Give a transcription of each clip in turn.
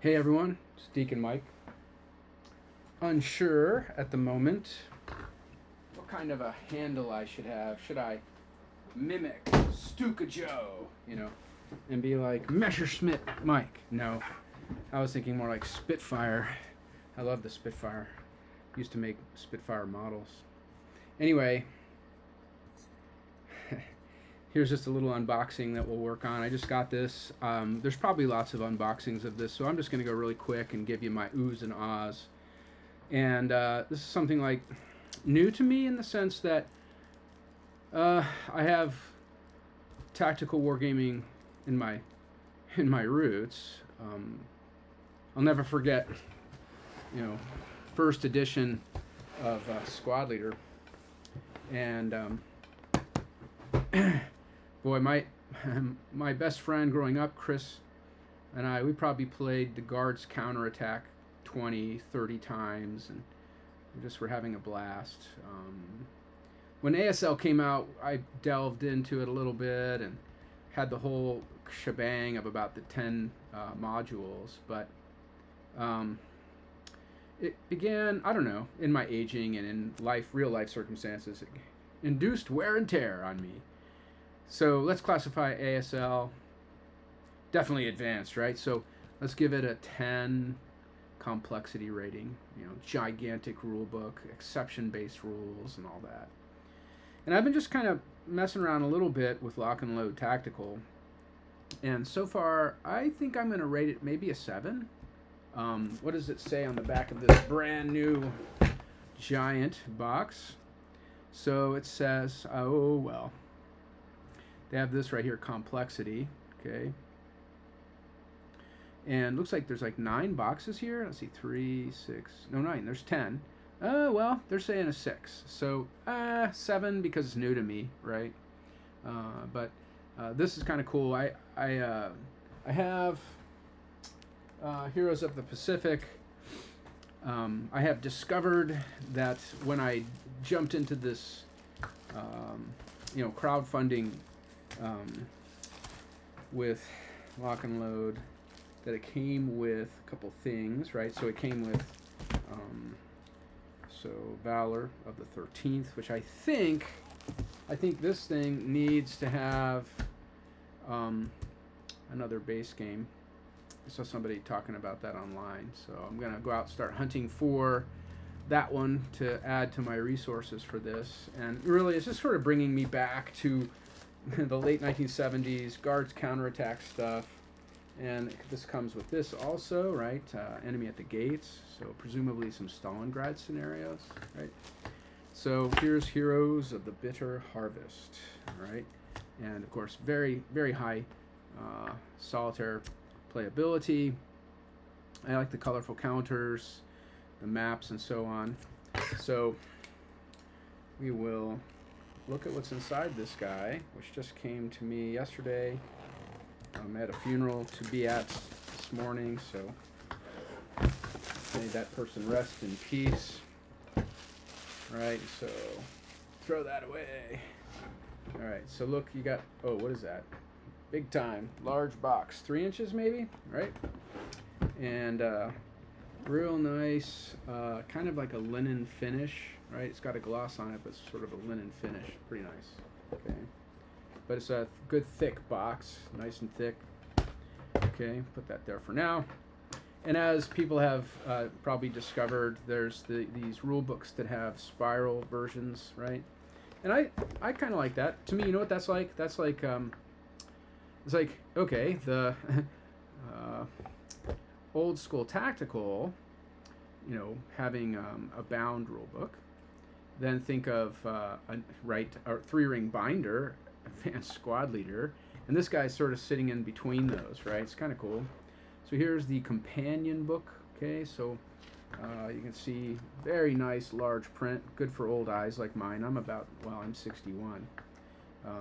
Hey everyone, it's Deacon Mike. Unsure at the moment what kind of a handle I should have. Should I mimic Stuka Joe, and be like Messerschmitt Mike? No, I was thinking more like Spitfire. I love the Spitfire. Used to make Spitfire models. Anyway, here's just a little unboxing that we'll work on. I just got this. There's probably lots of unboxings of this, so I'm just going to go really quick and give you my oohs and ahs. And this is something like new to me in the sense that I have tactical wargaming in my roots. I'll never forget, first edition of Squad Leader, and boy, my best friend growing up, Chris, and we probably played the Guards counterattack 20, 30 times, and we just were having a blast. When ASL came out, I delved into it a little bit and had the whole shebang of about the 10 modules, but it began, I don't know, in my aging and in real life circumstances, it induced wear and tear on me. So let's classify ASL, definitely advanced, right? So let's give it a 10 complexity rating, gigantic rule book, exception-based rules, and all that. And I've been just kind of messing around a little bit with LocknLoad Tactical, and so far I think I'm going to rate it maybe a 7. What does it say on the back of this brand new giant box? So it says, oh well, they have this right here, complexity, okay. And looks like there's like 9 boxes here. Let's see, 3, 6, no 9, there's 10. Well, they're saying a 6. So, 7 because it's new to me, right? But this is kind of cool. I have Heroes of the Pacific. I have discovered that when I jumped into this, crowdfunding with LocknLoad, that it came with a couple things, right? So it came with Valor of the 13th, which I think this thing needs to have another base game. I saw somebody talking about that online, so I'm gonna go out and start hunting for that one to add to my resources for this. And really, it's just sort of bringing me back to the late 1970s Guards counterattack stuff. And this comes with this also, right? Enemy at the gates, so presumably some Stalingrad scenarios, right? So here's Heroes of the Bitter Harvest, right? And of course, very, very high solitaire playability. I like the colorful counters, the maps, and so on. So we will look at what's inside this guy, which just came to me yesterday. I'm at a funeral to be at this morning, so may that person rest in peace. Right, so throw that away. All right, so look, you got, oh, what is that? Big time, large box, 3 inches maybe, right? And real nice, kind of like a linen finish, right? It's got a gloss on it, but it's sort of a linen finish, pretty nice, okay? But it's a good thick box, nice and thick. Okay, put that there for now. And as people have probably discovered, there's these rule books that have spiral versions, right? And I kind of like that. To me, you know what that's like? That's like, it's like, okay, the old school tactical, having a bound rule book. Then think of a 3-ring binder, advanced squad leader, and this guy's sort of sitting in between those, right? It's kind of cool. So here's the companion book, okay? So you can see very nice large print, good for old eyes like mine. I'm 61.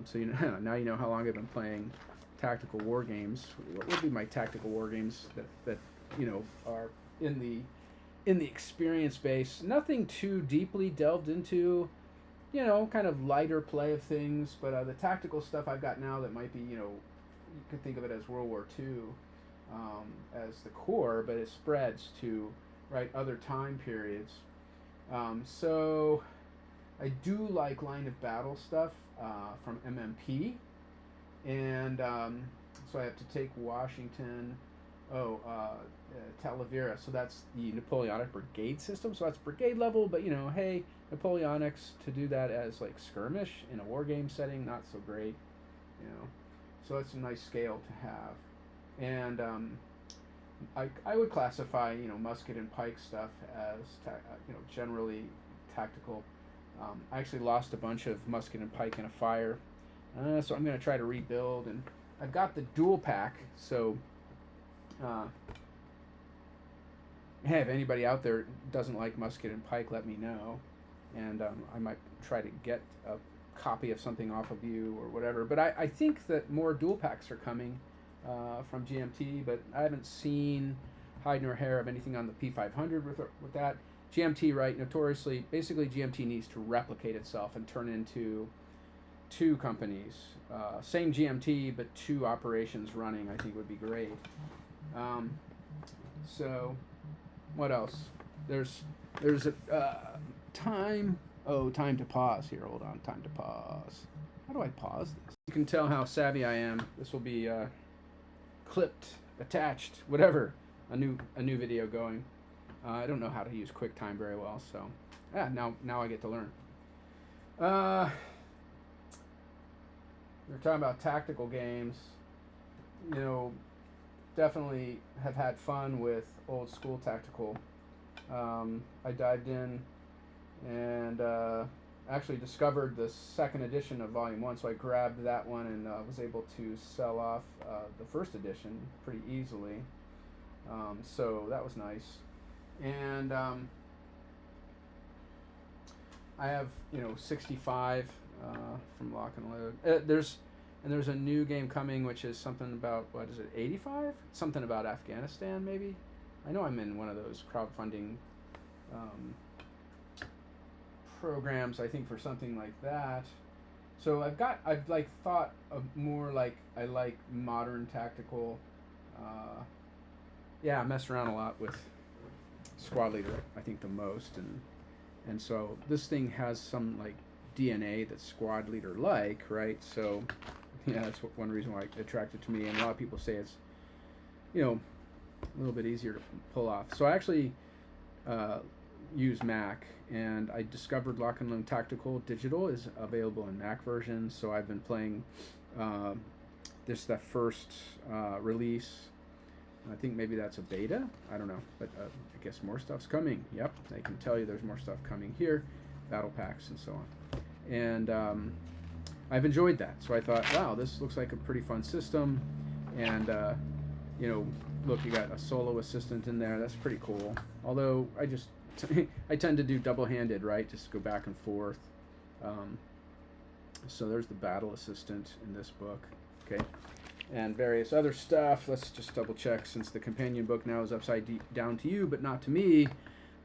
So now you know how long I've been playing tactical war games. What would be my tactical war games that are in the experience base? Nothing too deeply delved into, kind of lighter play of things, but the tactical stuff I've got now that might be, you could think of it as World War II. as the core, but it spreads to other time periods. So I do like line of battle stuff from MMP, and so I have to take Washington. Talavera. So that's the Napoleonic Brigade system. So that's brigade level, but hey, Napoleonics to do that as like skirmish in a war game setting, not so great. So that's a nice scale to have, and I would classify musket and pike stuff as generally tactical. I actually lost a bunch of musket and pike in a fire, so I'm going to try to rebuild, and I've got the dual pack, so hey, if anybody out there doesn't like musket and pike, let me know, and I might try to get a copy of something off of you or whatever. But I think that more dual packs are coming from GMT, but I haven't seen hide nor hair of anything on the P500 with that. GMT, right, notoriously, basically GMT needs to replicate itself and turn into two companies. Same GMT, but two operations running, I think would be great. So, what else? There's a time. Oh, time to pause here. Hold on, time to pause. How do I pause this? You can tell how savvy I am. This will be clipped, attached, whatever. A new video going. I don't know how to use QuickTime very well, so now I get to learn. We're talking about tactical games. Definitely have had fun with old school tactical. I dived in and actually discovered the second edition of Volume 1, so I grabbed that one and was able to sell off the first edition pretty easily. So that was nice. And I have 65 from LocknLoad. There's a new game coming, which is something about, 85? Something about Afghanistan, maybe? I know I'm in one of those crowdfunding programs, I think, for something like that. So I've thought of more like I like modern tactical. I mess around a lot with Squad Leader, I think, the most, and so this thing has some like DNA that's Squad Leader like, right? So that's one reason why it attracted to me, and a lot of people say it's a little bit easier to pull off. So I actually use Mac, and I discovered LocknLoad Tactical Digital is available in Mac version, so I've been playing that first release. I think maybe that's a beta. I don't know, but I guess more stuff's coming. Yep, I can tell you there's more stuff coming here, battle packs and so on. And I've enjoyed that. So I thought, wow, this looks like a pretty fun system. And look, you got a solo assistant in there. That's pretty cool. Although I tend to do double-handed, right? Just go back and forth. So there's the battle assistant in this book. Okay. And various other stuff. Let's just double check, since the companion book now is upside down to you, but not to me.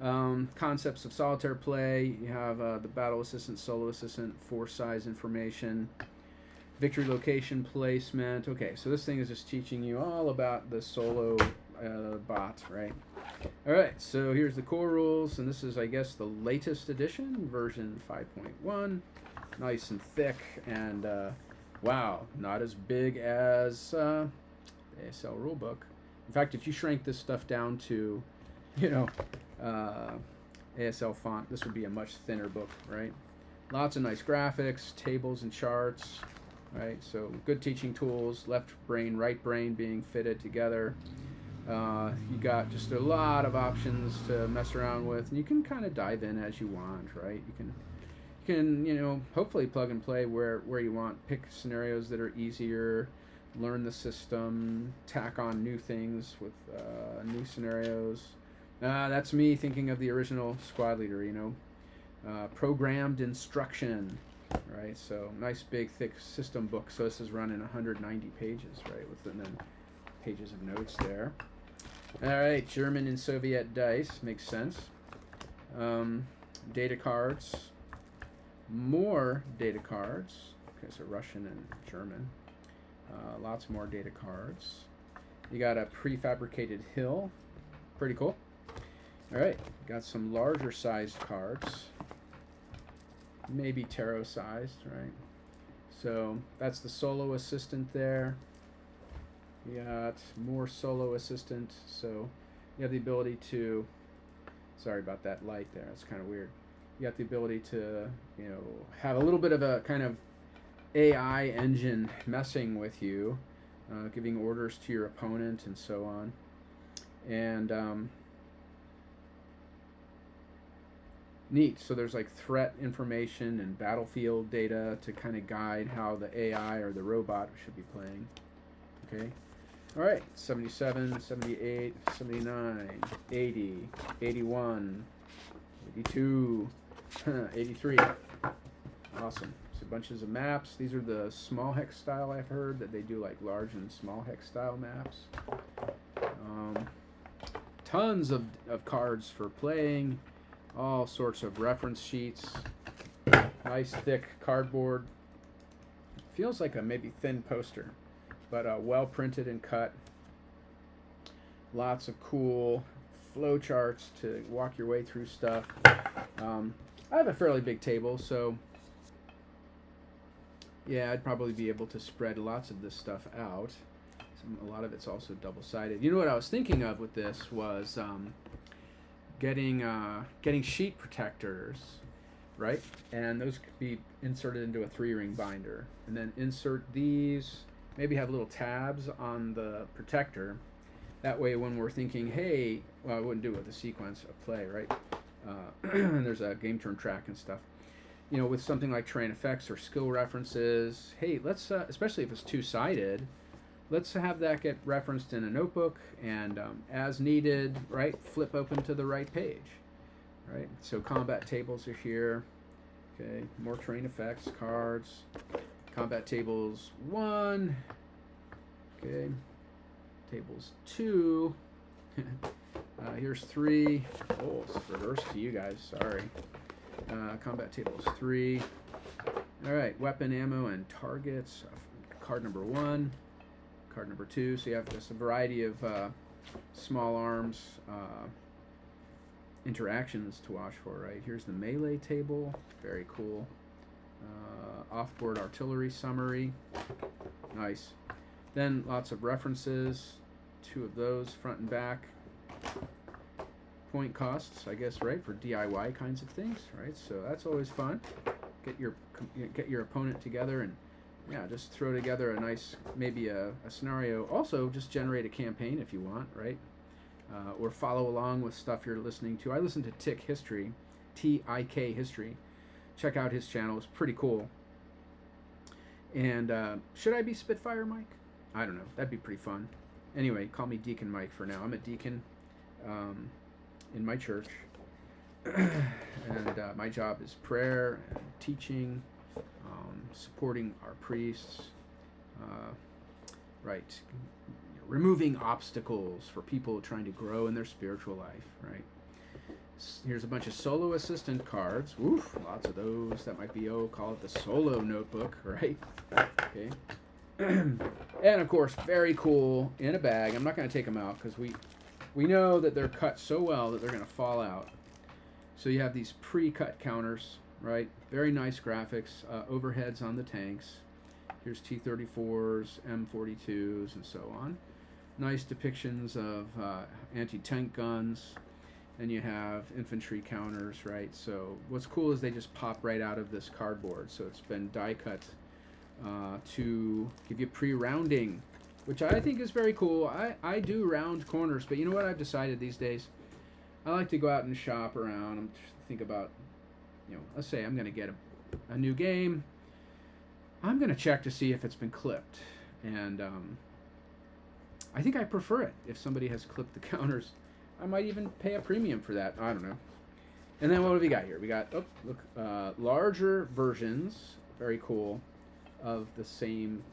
Concepts of solitaire play. You have the battle assistant, solo assistant, force size information, victory location placement. Okay, so this thing is just teaching you all about the solo bot, right? All right, so here's the core rules, and this is, I guess, the latest edition, version 5.1. Nice and thick, and wow, not as big as the ASL rulebook. In fact, if you shrank this stuff down to, ASL font, this would be a much thinner book, right? Lots of nice graphics, tables and charts, right? So good teaching tools, left brain, right brain being fitted together. You got just a lot of options to mess around with, and you can kind of dive in as you want, right? You can hopefully plug and play where you want, pick scenarios that are easier, learn the system, tack on new things with new scenarios. That's me thinking of the original Squad Leader, programmed instruction, right? So nice big thick system book. So this is running 190 pages, right? And then pages of notes there. All right, German and Soviet dice, makes sense. Data cards. More data cards. Okay, so Russian and German. Lots more data cards. You got a prefabricated hill. Pretty cool. All right, got some larger sized cards. Maybe tarot sized, right? So that's the solo assistant there. You got more solo assistant. So you have the ability to, sorry about that light there, it's kind of weird. You got the ability to, you know, have a little bit of a kind of AI engine messing with you, giving orders to your opponent and so on. And neat. So there's like threat information and battlefield data to kind of guide how the AI or the robot should be playing. Okay. All right. 77, 78, 79, 80, 81, 82, 83. Awesome. So bunches of maps. These are the small hex style. I've heard that they do like large and small hex style maps. Tons of cards for playing. All sorts of reference sheets. Nice thick cardboard. Feels like a maybe thin poster, but well printed and cut. Lots of cool flow charts to walk your way through stuff. I have a fairly big table, so yeah, I'd probably be able to spread lots of this stuff out. A lot of it's also double-sided. You know what I was thinking of with this was getting sheet protectors, right? And those could be inserted into a 3-ring binder, and then insert these. Maybe have little tabs on the protector. That way, when we're thinking, hey, well, I wouldn't do it with a sequence of play, right? There's a game turn track and stuff. You know, with something like terrain effects or skill references, hey, let's especially if it's two-sided. Let's have that get referenced in a notebook and as needed, right, flip open to the right page, right? So combat tables are here. Okay, more terrain effects, cards. Combat tables 1. Okay, tables 2. Here's 3. Oh, it's reversed to you guys, sorry. Combat tables 3. All right, weapon, ammo, and targets. Card number 1. Card number 2. So you have just a variety of small arms interactions to watch for, right? Here's the melee table. Very cool. Offboard artillery summary. Nice. Then lots of references. 2 of those, front and back. Point costs, I guess, right, for DIY kinds of things, right? So that's always fun. Get your opponent together and yeah, just throw together a nice, maybe a scenario. Also, just generate a campaign if you want, right? Or follow along with stuff you're listening to. I listen to Tick History, T-I-K History. Check out his channel. It's pretty cool. And should I be Spitfire Mike? I don't know. That'd be pretty fun. Anyway, call me Deacon Mike for now. I'm a deacon in my church. And my job is prayer and teaching, supporting our priests, right, removing obstacles for people trying to grow in their spiritual life, right? Here's a bunch of solo assistant cards. Oof, lots of those. That might be, call it the solo notebook, right? Okay. And of course, very cool in a bag. I'm not going to take them out because we know that they're cut so well that they're going to fall out. So you have these pre-cut counters, right? Very nice graphics, overheads on the tanks. Here's T-34s, M42s, and so on. Nice depictions of anti-tank guns. And you have infantry counters, right? So what's cool is they just pop right out of this cardboard. So it's been die cut to give you pre-rounding, which I think is very cool. I do round corners, but you know what I've decided these days? I like to go out and shop around and think about, you know, let's say I'm going to get a new game. I'm going to check to see if it's been clipped. And I think I prefer it if somebody has clipped the counters. I might even pay a premium for that. I don't know. And then what have we got here? We got, larger versions, very cool, of the same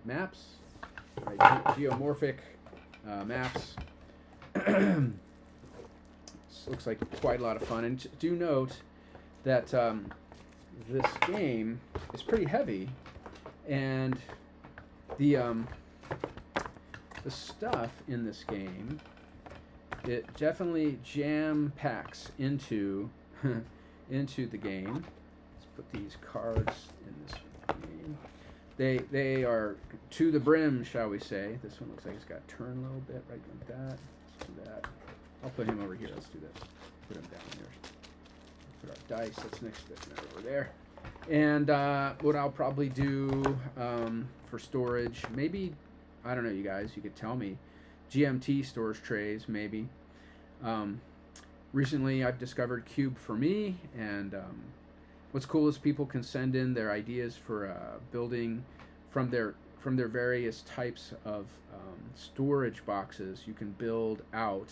maps, right? Geomorphic maps. Looks like quite a lot of fun. And do note that this game is pretty heavy, and the the stuff in this game, it definitely jam packs into into the game. Let's put these cards in this game. They are to the brim, shall we say. This one looks like it's got turned a little bit, right like that. Let's do that. I'll put him over here. Let's do this. Put him down there. Put our dice. That's next to it over there. And what I'll probably do for storage, maybe, I don't know, you guys, you could tell me, GMT storage trays, maybe. Recently, I've discovered Cube for me, and what's cool is people can send in their ideas for building from their various types of storage boxes. You can build out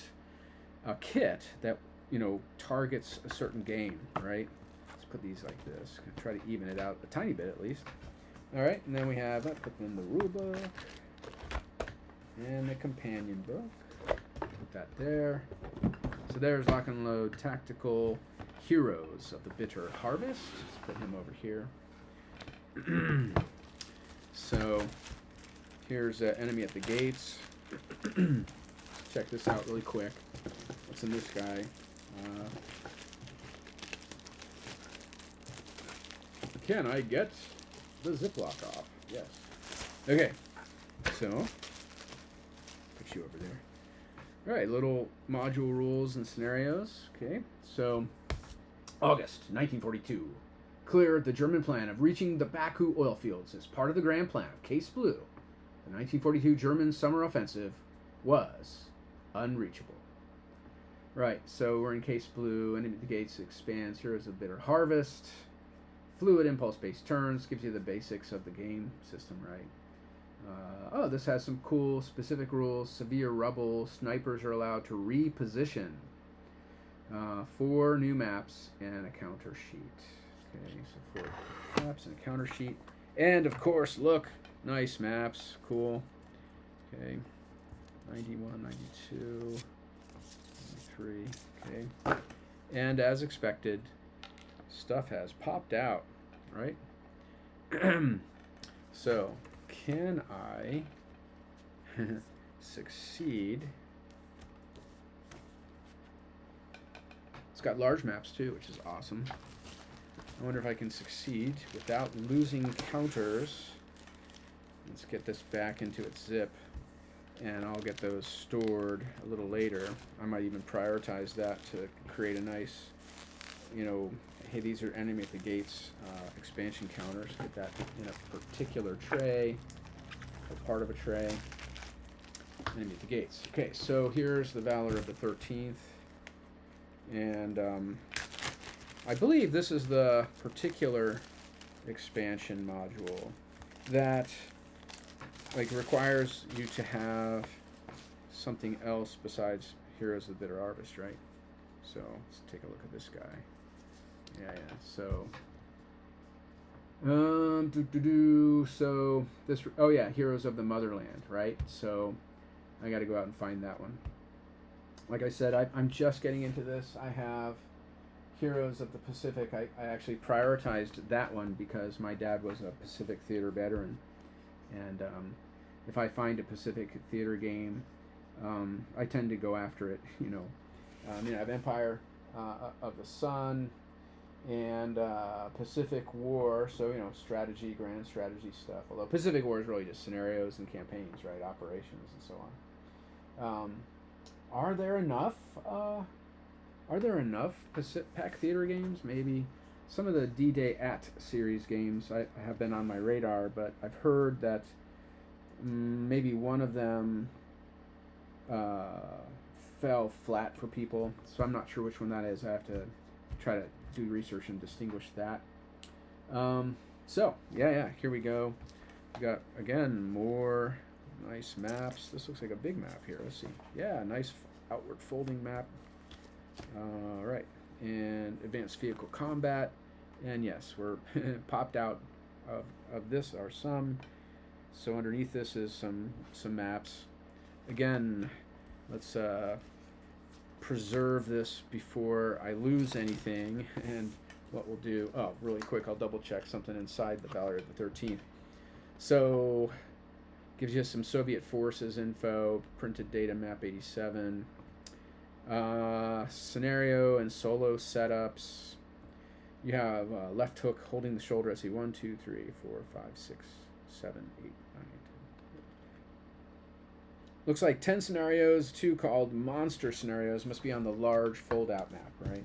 a kit that, you know, targets a certain game, right? Let's put these like this. Try to even it out a tiny bit at least. All right, and then we have, put in the rule book and the companion book. Put that there. So there's LocknLoad Tactical, Heroes of the Bitter Harvest. Let's put him over here. So here's Enemy at the Gates. Check this out really quick. What's in this guy? Can I get the Ziploc off? Yes. Okay. So, put you over there. All right, little module rules and scenarios. Okay, so August 1942. Clear the German plan of reaching the Baku oil fields as part of the grand plan of Case Blue. The 1942 German summer offensive was unreachable. Right, so we're in Case Blue. Enemy at the Gates expands. Heroes of Bitter Harvest. Fluid impulse-based turns. Gives you the basics of the game system, right? Oh, this has some cool specific rules. Severe rubble. Snipers are allowed to reposition. 4 new maps and a counter sheet. Okay, so 4 maps and a counter sheet. And, of course, look. Nice maps. Cool. Okay. 91, 92, 93. Okay. And as expected, stuff has popped out, right? So, can I succeed? It's got large maps too, which is awesome. I wonder if I can succeed without losing counters. Let's get this back into its zip, and I'll get those stored a little later. I might even prioritize that to create a nice, you know, hey, these are Enemy at the Gates expansion counters. Get that in a particular tray, or part of a tray. Enemy at the Gates. Okay, so here's the Valor of the 13th. And I believe this is the particular expansion module that like requires you to have something else besides Heroes of the Bitter Harvest, right? So let's take a look at this guy. Yeah. So, so this. Oh yeah, Heroes of the Motherland, right? So I got to go out and find that one. Like I said, I'm just getting into this. I have Heroes of the Pacific. I actually prioritized that one because my dad was a Pacific Theater veteran, and if I find a Pacific Theater game, I tend to go after it. You know, I have Empire of the Sun and Pacific War. So strategy, grand strategy stuff. Although Pacific War is really just scenarios and campaigns, right? Operations and so on. Are there enough Pac Theater games? Maybe some of the D-Day at series games I have been on my radar, but I've heard that maybe one of them fell flat for people, so I'm not sure which one that is. I have to try to do research and distinguish that. So yeah, here we go. We got again more nice maps. This looks like a big map here. Let's see. Yeah, nice outward folding map. All right, and advanced vehicle combat. And yes, we're popped out of this are some. So underneath this is some maps. Again, let's preserve this before I lose anything. And what we'll do, really quick, I'll double check something inside the Valor of the 13th. So Gives you some Soviet forces info, printed data map 87, scenario and solo setups. You have left hook holding the shoulder. Let's see, 1, 2, 3, 4, 5, 6, 7, 8, 9, 10. Looks like 10 scenarios, 2 called monster scenarios. Must be on the large fold-out map, right?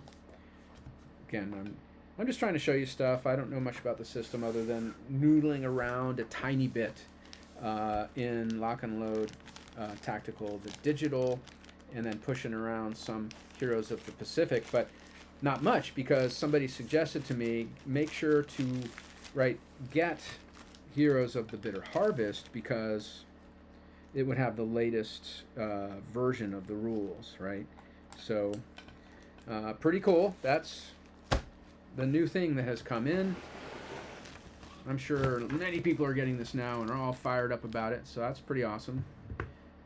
Again, I'm just trying to show you stuff. I don't know much about the system other than noodling around a tiny bit in LocknLoad Tactical, the digital, and then pushing around some Heroes of the Pacific, but not much, because somebody suggested to me, make sure to get Heroes of the Bitter Harvest, because it would have the latest version of the rules, right? So pretty cool. That's the new thing that has come in. I'm sure many people are getting this now and are all fired up about it, so that's pretty awesome.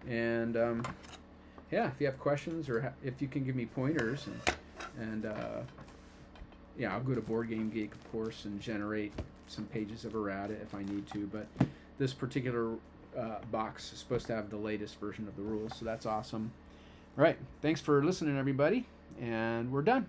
And yeah, if you have questions, or if you can give me pointers, and yeah, I'll go to Board Game Geek, of course, and generate some pages of errata if I need to. But this particular box is supposed to have the latest version of the rules, so that's awesome. All right, thanks for listening, everybody, and we're done.